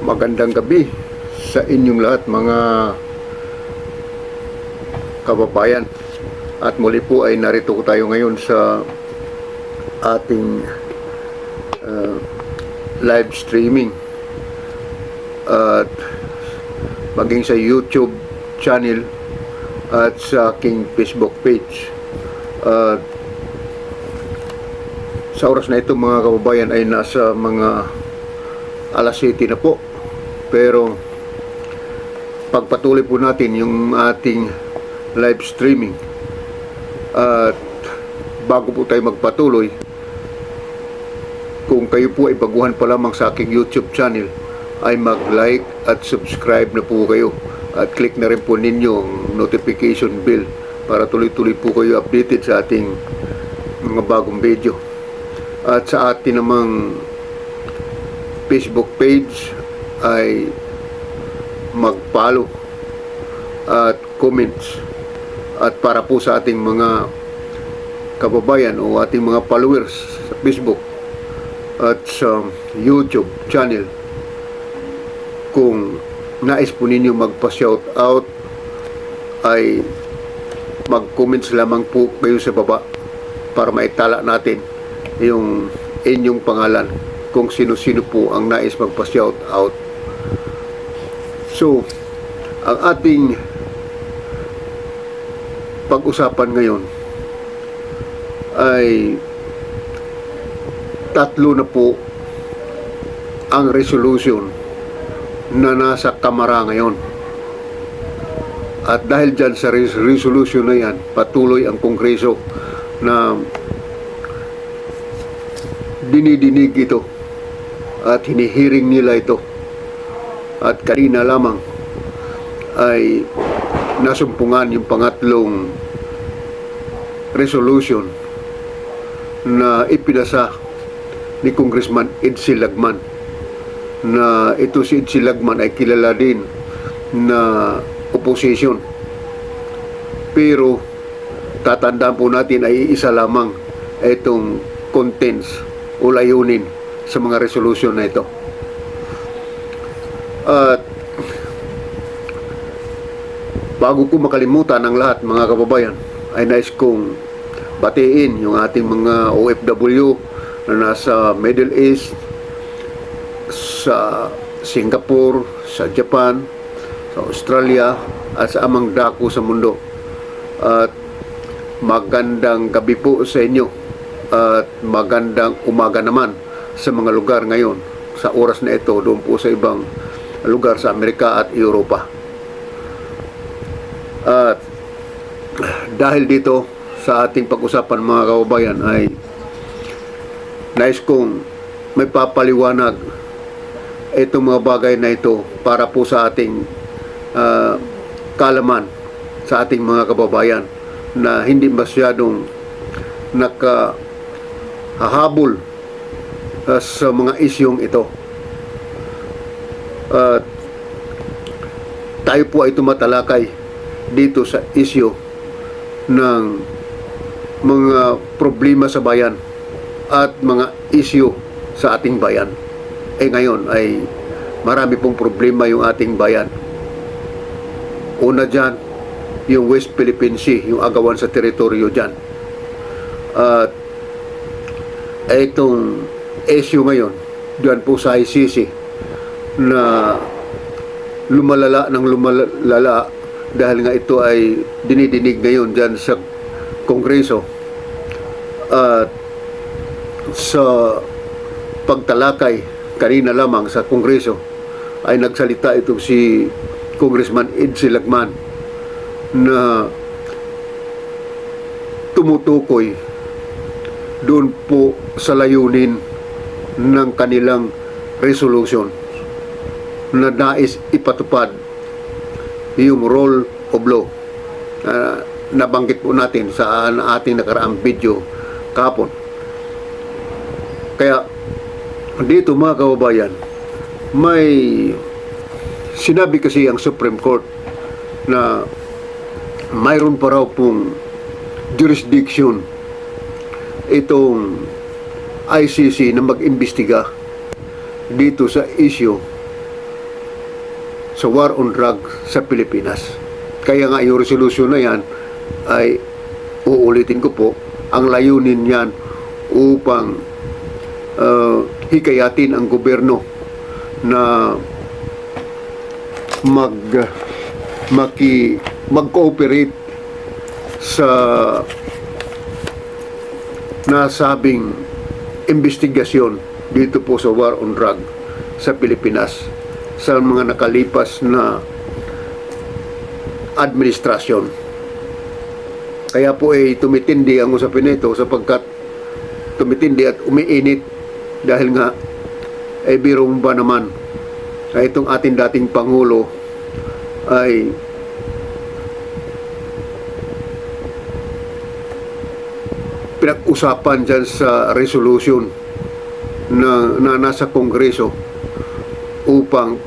Magandang gabi sa inyong lahat mga kababayan. At muli po ay narito tayo ngayon sa ating live streaming at maging sa YouTube channel at sa aking Facebook page. At sa oras na ito mga kababayan ay nasa mga alas 7 na po. Pero pagpatuloy po natin yung ating live streaming. At bago po tayo magpatuloy, kung kayo po ay baguhan pa lamang sa aking YouTube channel, ay mag-like at subscribe na po kayo. At click na rin po ninyo ang notification bell para tuloy-tuloy po kayo updated sa ating mga bagong video. At sa atin namang Facebook page ay mag-follow at comments. At para po sa ating mga kababayan o ating mga followers sa Facebook at sa YouTube channel, kung nais po ninyo magpa-shout out ay mag-comments lamang po kayo sa baba para maitala natin yung inyong pangalan kung sino-sino po ang nais magpa-shout out. So, ang ating pag-usapan ngayon ay tatlo na po ang resolution na nasa Kamara ngayon. At dahil dyan sa resolution na yan, patuloy ang Kongreso na dinidinig ito at hinihiring nila ito. At kanina lamang ay nasumpungan yung pangatlong resolution na ipinasa ni Congressman Edsel Lagman, na ito si Edsel Lagman ay kilala din na opposition. Pero tatandaan po natin ay isa lamang itong contents o layunin sa mga resolution na ito. At bago ko makalimutan ang lahat mga kababayan, ay nais kong batiin yung ating mga OFW na nasa Middle East, sa Singapore, sa Japan, sa Australia at sa amang dako sa mundo. At magandang gabi po sa inyo at magandang umaga naman sa mga lugar ngayon sa oras na ito doon po sa ibang lugar sa Amerika at Europa. At dahil dito sa ating pag-usapan mga kababayan ay nais kong may papaliwanag itong mga bagay na ito para po sa ating kalaman sa ating mga kababayan na hindi masyadong nakahahabol sa mga isyong ito. At tayo po ay tumatalakay dito sa isyu ng mga problema sa bayan at mga isyu sa ating bayan. Ngayon ay marami pong problema yung ating bayan. Una dyan, yung West Philippine Sea, yung agawan sa teritoryo dyan. At itong issue ngayon, dyan po sa ICC, na lumalala ng lumalala dahil nga ito ay dinidinig ngayon dyan sa Kongreso. At sa pagtalakay kanina lamang sa Kongreso ay nagsalita itong si Congressman Edsel Lagman na tumutukoy doon po sa layunin ng kanilang resolution na nais ipatupad yung rule of law. Nabanggit po natin sa ating nakaraang video kahapon. Kaya dito mga kababayan, may sinabi kasi ang Supreme Court na mayroon pa raw pong jurisdiction itong ICC na mag-imbestiga dito sa issue sa war on drugs sa Pilipinas. Kaya nga yung resolution na yan ay uulitin ko po, ang layunin yan upang hikayatin ang gobyerno na mag-cooperate sa nasabing investigasyon dito po sa war on drug sa Pilipinas sa mga nakalipas na administrasyon. Kaya po tumitindi ang usapin nito sapagkat tumitindi at umiinit dahil nga birong ba naman na itong ating dating Pangulo ay pinag-usapan dyan sa resolution na nasa Kongreso upang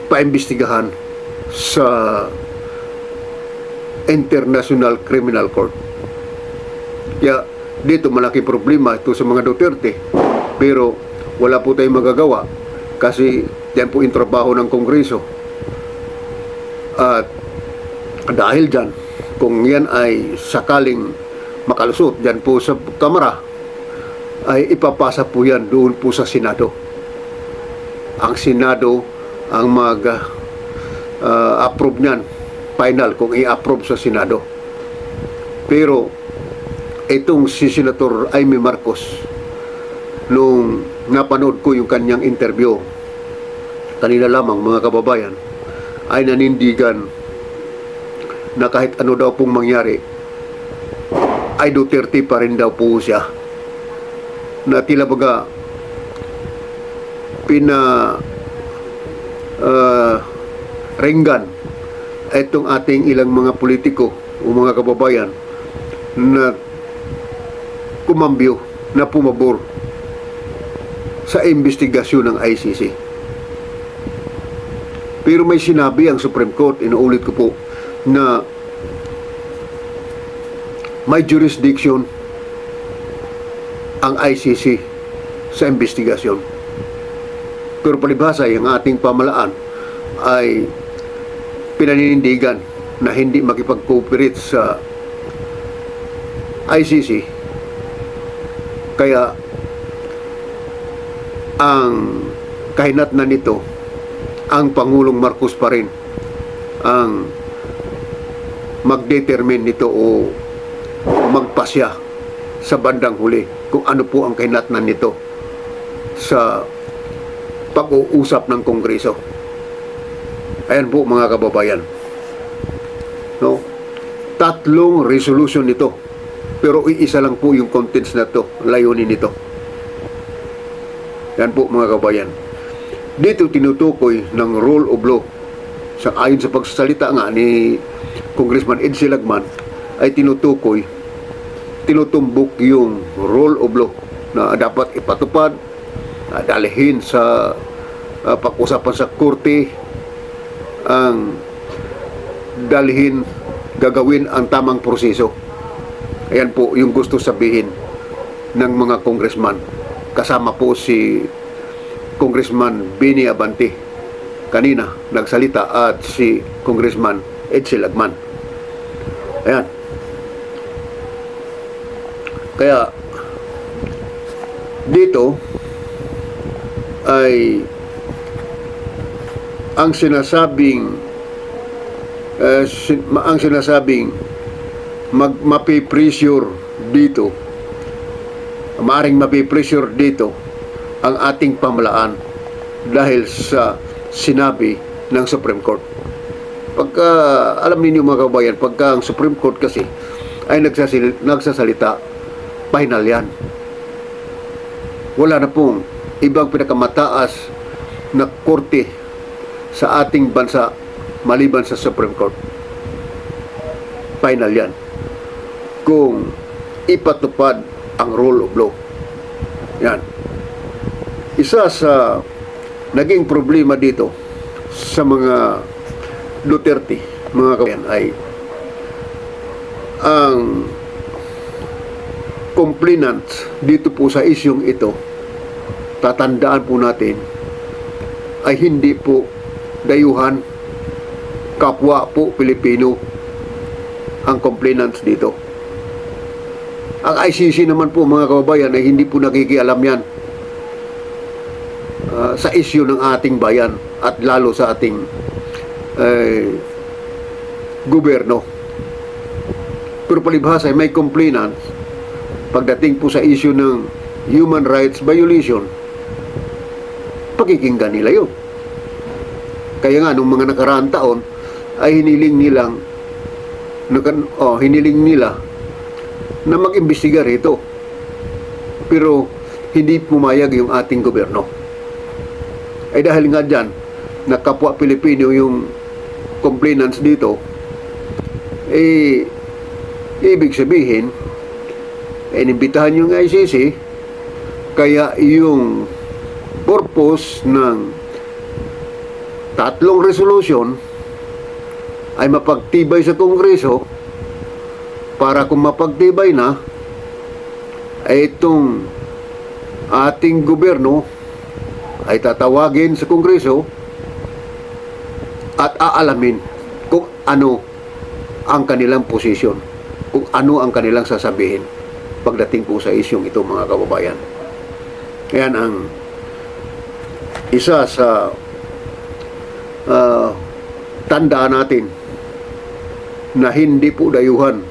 paimbestigahan sa International Criminal Court. Kaya dito malaki problema ito sa mga Duterte, pero wala po tayong magagawa kasi yan po yung trabaho ng Kongreso. At dahil dyan, kung yan ay sakaling makalusot dyan po sa Kamara, ay ipapasa po yan doon po sa Senado. Ang Senado ang mag-approve niyan, final, kung i-approve sa Senado. Pero itong si Senator Amy Marcos, nung napanood ko yung kanyang interview kanina lamang, mga kababayan, ay nanindigan na kahit ano daw pong mangyari ay Duterte pa rin daw po siya, na tila baga ringgan itong ating ilang mga politiko o mga kababayan na kumambyo, na pumabor sa investigasyon ng ICC. Pero may sinabi ang Supreme Court, inuulit ko po, na may jurisdiction ang ICC sa investigasyon. Pero palibhasa, yung ating pamalaan ay pinaninindigan na hindi makipag-cooperate sa ICC. Kaya ang kahinatnan nito, ang Pangulong Marcos pa rin ang mag-determine nito o magpasya sa bandang huli kung ano po ang kahinatnan nito sa pag-uusap ng Kongreso. Ayan po, mga kababayan. No? 3 resolution nito, pero iisa lang po yung contents na to, layunin nito. Yan po, mga kababayan. Dito tinutukoy ng rule of law. Ayon sa pagsasalita nga ni Congressman Ed Silagman, ay tinutumbok yung rule of law na dapat ipatupad, dalhin sa pag-usapan sa korte, ang dalhin, gagawin ang tamang proseso. Ayan po yung gusto sabihin ng mga congressman. Kasama po si Congressman Bini Abante kanina nagsalita, at si Congressman Ed Silagman. Ayan. Kaya dito ay ang sinasabing mapipressure dito, maaring mapipressure dito ang ating pamalaan dahil sa sinabi ng Supreme Court. Pagka, alam ninyo mga kabayan, pagka ang Supreme Court kasi ay nagsasalita, final yan. Wala na pong ibang pinakamataas na korte sa ating bansa maliban sa Supreme Court. Final yan. Kung ipatupad ang rule of law. Yan. Isa sa naging problema dito sa mga Duterte, mga kabayan, ay ang complainant dito po sa isyong ito, tatandaan po natin, ay hindi po dayuhan, kapwa po Pilipino ang complainants dito. Ang ICC naman po mga kababayan ay hindi po nakikialam yan sa issue ng ating bayan at lalo sa ating gobyerno. Pero palibhasa ay may complainants pagdating po sa issue ng human rights violation, pakikinggan nila yun. Kaya nga nung mga nakaraang taon ay hiniling nila na mag-imbestiga rito. Pero hindi pumayag yung ating gobyerno. Ay dahil nga dyan, na kapwa Pilipino yung complainants dito, ibig sabihin, inimbitahan yung ICC, kaya yung purpose ng 3 resolution ay mapagtibay sa Kongreso para kung mapagtibay na ay itong ating gobyerno ay tatawagin sa Kongreso at aalamin kung ano ang kanilang posisyon, kung ano ang kanilang sasabihin pagdating po sa isyong ito mga kababayan. Yan ang isa sa tandaan natin na hindi po dayuhan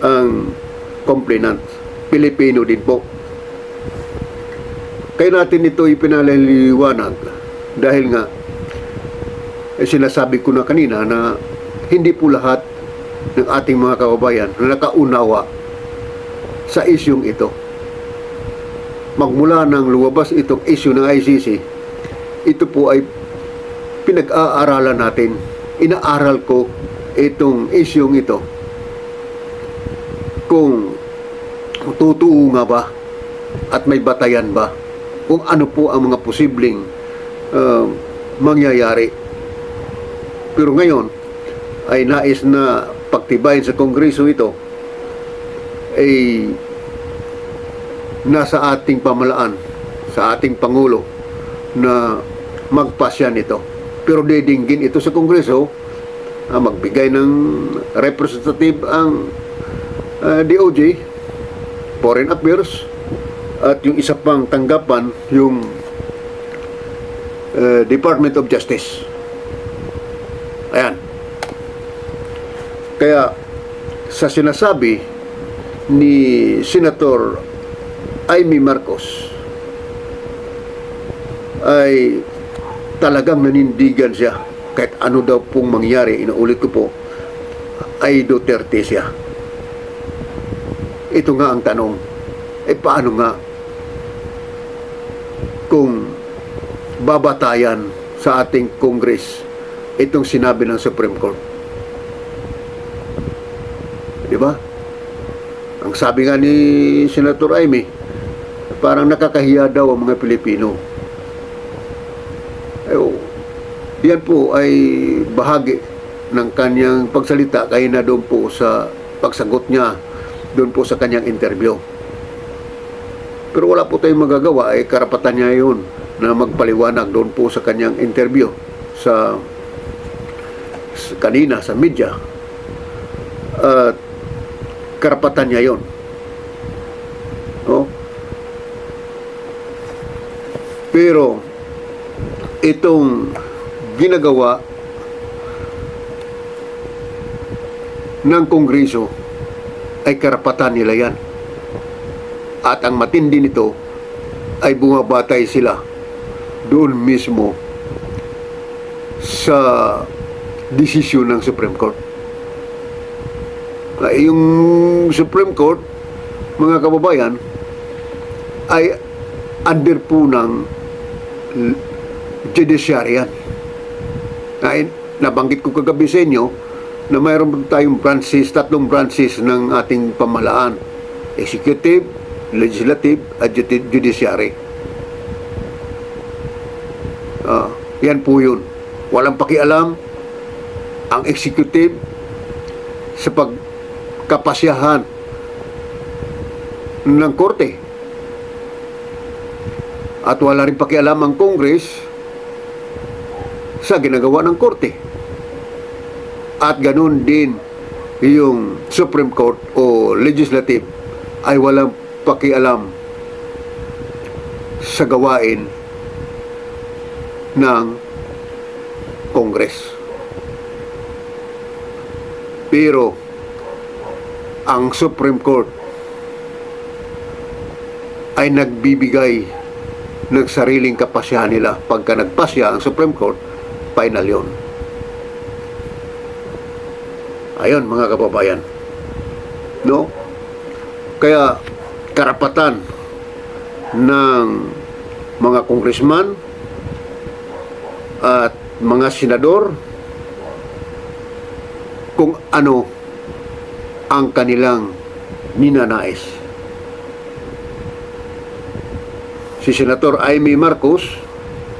ang complainants. Pilipino din po. Kaya natin ito ipinaliliwanag dahil nga sinasabi ko na kanina na hindi po lahat ng ating mga kababayan na nakaunawa sa isyong ito. Magmula nang lumabas itong issue ng ICC, ito po ay pinag-aaralan natin. Inaaral ko itong isyong ito kung totoo nga ba at may batayan ba kung ano po ang mga posibleng mangyayari. Pero ngayon ay nais na pagtibayin sa Kongreso ito ay nasa ating pamalaan, sa ating Pangulo na magpasya nito. Pero didinggin ito sa Kongreso, magbigay ng representative ang DOJ, Foreign Affairs, at yung isa pang tanggapan, yung Department of Justice. Ayan. Kaya sa sinasabi ni Senator Amy Marcos ay talagang nanindigan siya kahit ano daw pong mangyari, inuulit ko po, ay Duterte siya. Ito nga ang tanong, paano nga kung babatayan sa ating Congress itong sinabi ng Supreme Court? Di ba? Ang sabi nga ni Senator Amy, parang nakakahiya daw ang mga Pilipino. Yan po ay bahagi ng kanyang pagsalita kaya na doon po sa pagsagot niya doon po sa kanyang interview. Pero wala po tayong magagawa, karapatan niya yun na magpaliwanag doon po sa kanyang interview sa kanina sa media. At karapatan niya yun. No? Pero itong ginagawa ng Kongreso ay karapatan nila yan. At ang matindi nito ay bumabatay sila doon mismo sa desisyon ng Supreme Court. Yung Supreme Court, mga kababayan, ay under po ng judiciary yan. Nabanggit ko kagabi sa inyo na mayroon tayong branches, 3 branches ng ating pamahalaan: executive, legislative, at judiciary. Yan po yun. Walang pakialam ang executive sa pagkapasyahan ng korte. At wala rin pakialam ang Congress sa ginagawa ng korte. At ganun din yung Supreme Court o Legislative ay walang pakialam sa gawain ng Congress. Pero ang Supreme Court ay nagbibigay ng sariling kapasyahan nila. Pagka nagpasya ang Supreme Court, final yon. Ayun, mga kababayan. No? Kaya karapatan ng mga congressman at mga senador kung ano ang kanilang ninanais. Si Senator Amy Marcos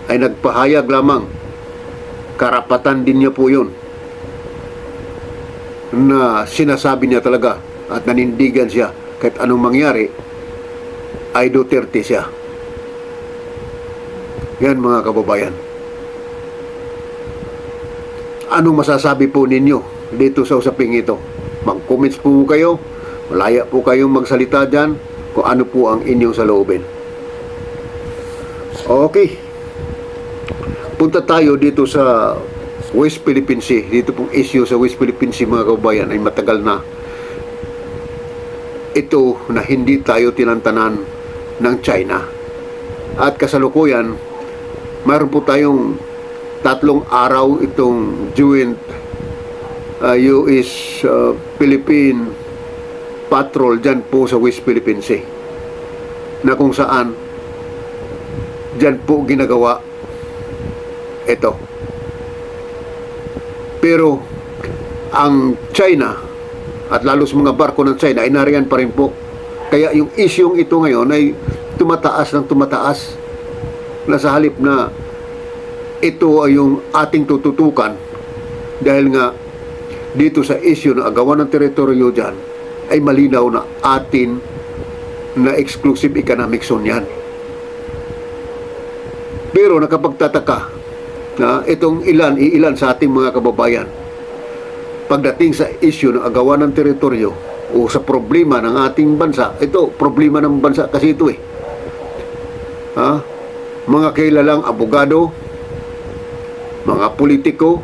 ay nagpahayag lamang, karapatan din niya po yun, na sinasabi niya talaga at nanindigan siya kahit anong mangyari ay Duterte siya. Yan, mga kababayan. Anong masasabi po ninyo dito sa usaping ito? Mag-comments po kayo, malaya po kayong magsalita dyan kung ano po ang inyong saloobin. Okay, punta tayo dito sa West Philippine Sea. Dito pong issue sa West Philippine Sea, mga kababayan, ay matagal na ito na hindi tayo tinantanan ng China. At kasalukuyan, mayroon po tayong 3 araw itong joint US Philippine Patrol dyan po sa West Philippine Sea, na kung saan dyan po ginagawa ito. Pero ang China at lalo sa mga barko ng China ay nariyan pa rin po. Kaya yung isyong ito ngayon ay tumataas ng tumataas, na sa halip na ito ay yung ating tututukan, dahil nga dito sa issue na agawan ng teritoryo dyan ay malinaw na atin na exclusive economic zone yan. Pero nakapagtataka na itong ilan sa ating mga kababayan, pagdating sa issue ng agawan ng teritoryo o sa problema ng ating bansa, ito, problema ng bansa kasi ito mga kilalang abogado, mga politiko,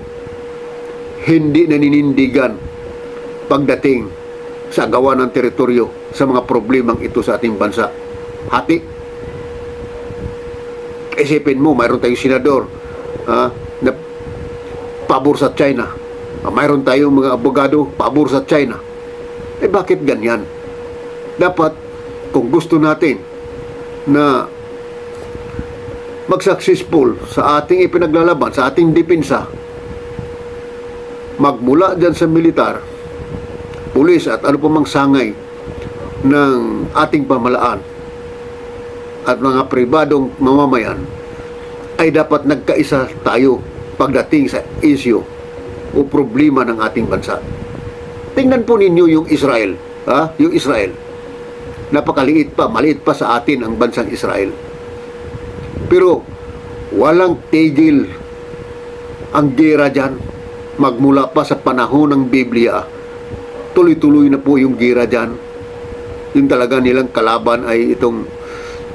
hindi naninindigan pagdating sa agawan ng teritoryo sa mga problemang ito sa ating bansa. Hati. Isipin mo, mayroon tayong senador na pabor sa China. Mayroon tayong mga abogado pabor sa China. Bakit ganyan? Dapat, kung gusto natin na mag-successful sa ating ipinaglalaban, sa ating depensa, magmula dyan sa militar, pulis at ano pamang sangay ng ating pamalaan at mga pribadong mamamayan, ay dapat nagkaisa tayo pagdating sa issue o problema ng ating bansa. Tingnan po ninyo yung Israel. Yung Israel. Napakaliit pa, maliit pa sa atin ang bansang Israel. Pero walang tigil ang gera dyan. Magmula pa sa panahon ng Biblia, tuloy-tuloy na po yung gera dyan. Yung talaga nilang kalaban ay itong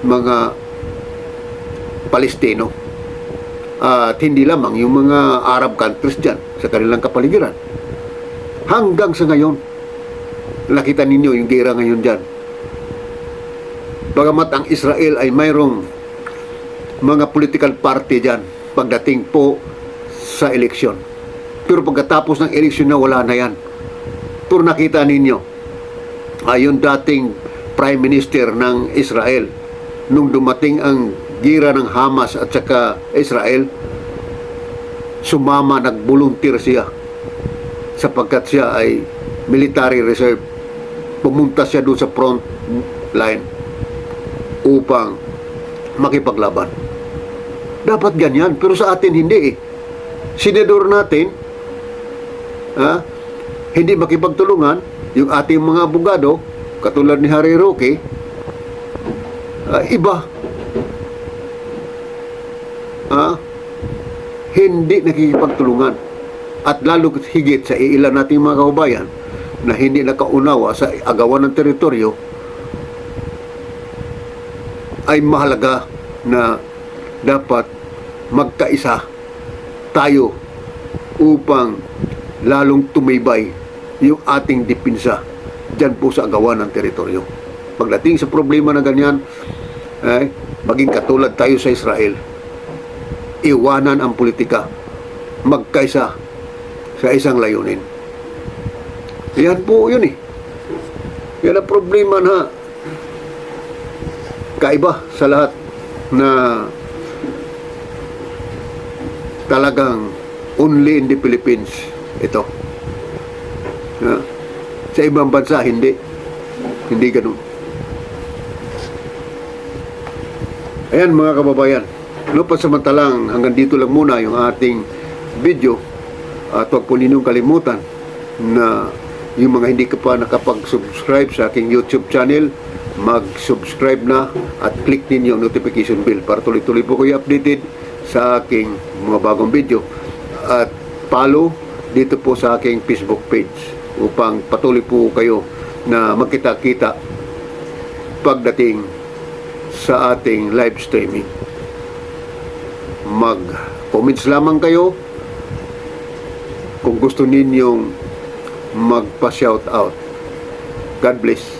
mga Palestino. At hindi lamang yung mga Arab countries dyan sa kanilang kapaligiran. Hanggang sa ngayon, nakita ninyo yung gera ngayon dyan. Bagamat ang Israel ay mayroong mga political party dyan pagdating po sa eleksyon. Pero pagkatapos ng eleksyon na, wala na yan. Pero nakita ninyo, yung dating Prime Minister ng Israel, nung dumating ang gira ng Hamas at saka Israel, sumama, nag-volunteer siya sapagkat siya ay military reserve. Pumunta siya doon sa front line upang makipaglaban. Dapat ganyan, pero sa atin hindi Senador natin hindi makipagtulungan. Yung ating mga abogado katulad ni Harry Roque, iba hindi nakikipagtulungan. At lalo higit sa ilan nating mga kababayan na hindi nakaunawa sa agawan ng teritoryo, ay mahalaga na dapat magkaisa tayo upang lalong tumibay yung ating dipinsa dyan po sa agawan ng teritoryo. Pagdating sa problema na ganyan, maging katulad tayo sa Israel, iwanan ang politika, magkaisa sa isang layunin. Yan po yun eh. Yan ang problema na kaiba sa lahat na talagang only in the Philippines ito. Sa ibang bansa, hindi ganun. Ayan mga kababayan, pasamantalang hanggang dito lang muna yung ating video. At huwag po ninyong kalimutan na yung mga hindi ka pa nakapag-subscribe sa aking YouTube channel, mag-subscribe na at click ninyo ang notification bell para tuloy-tuloy po kayo updated sa aking mga bagong video. At follow dito po sa aking Facebook page upang patuloy po kayo na magkita-kita pagdating sa ating live streaming. Mag-comments lamang kayo kung gusto ninyong magpa-shout out. God bless.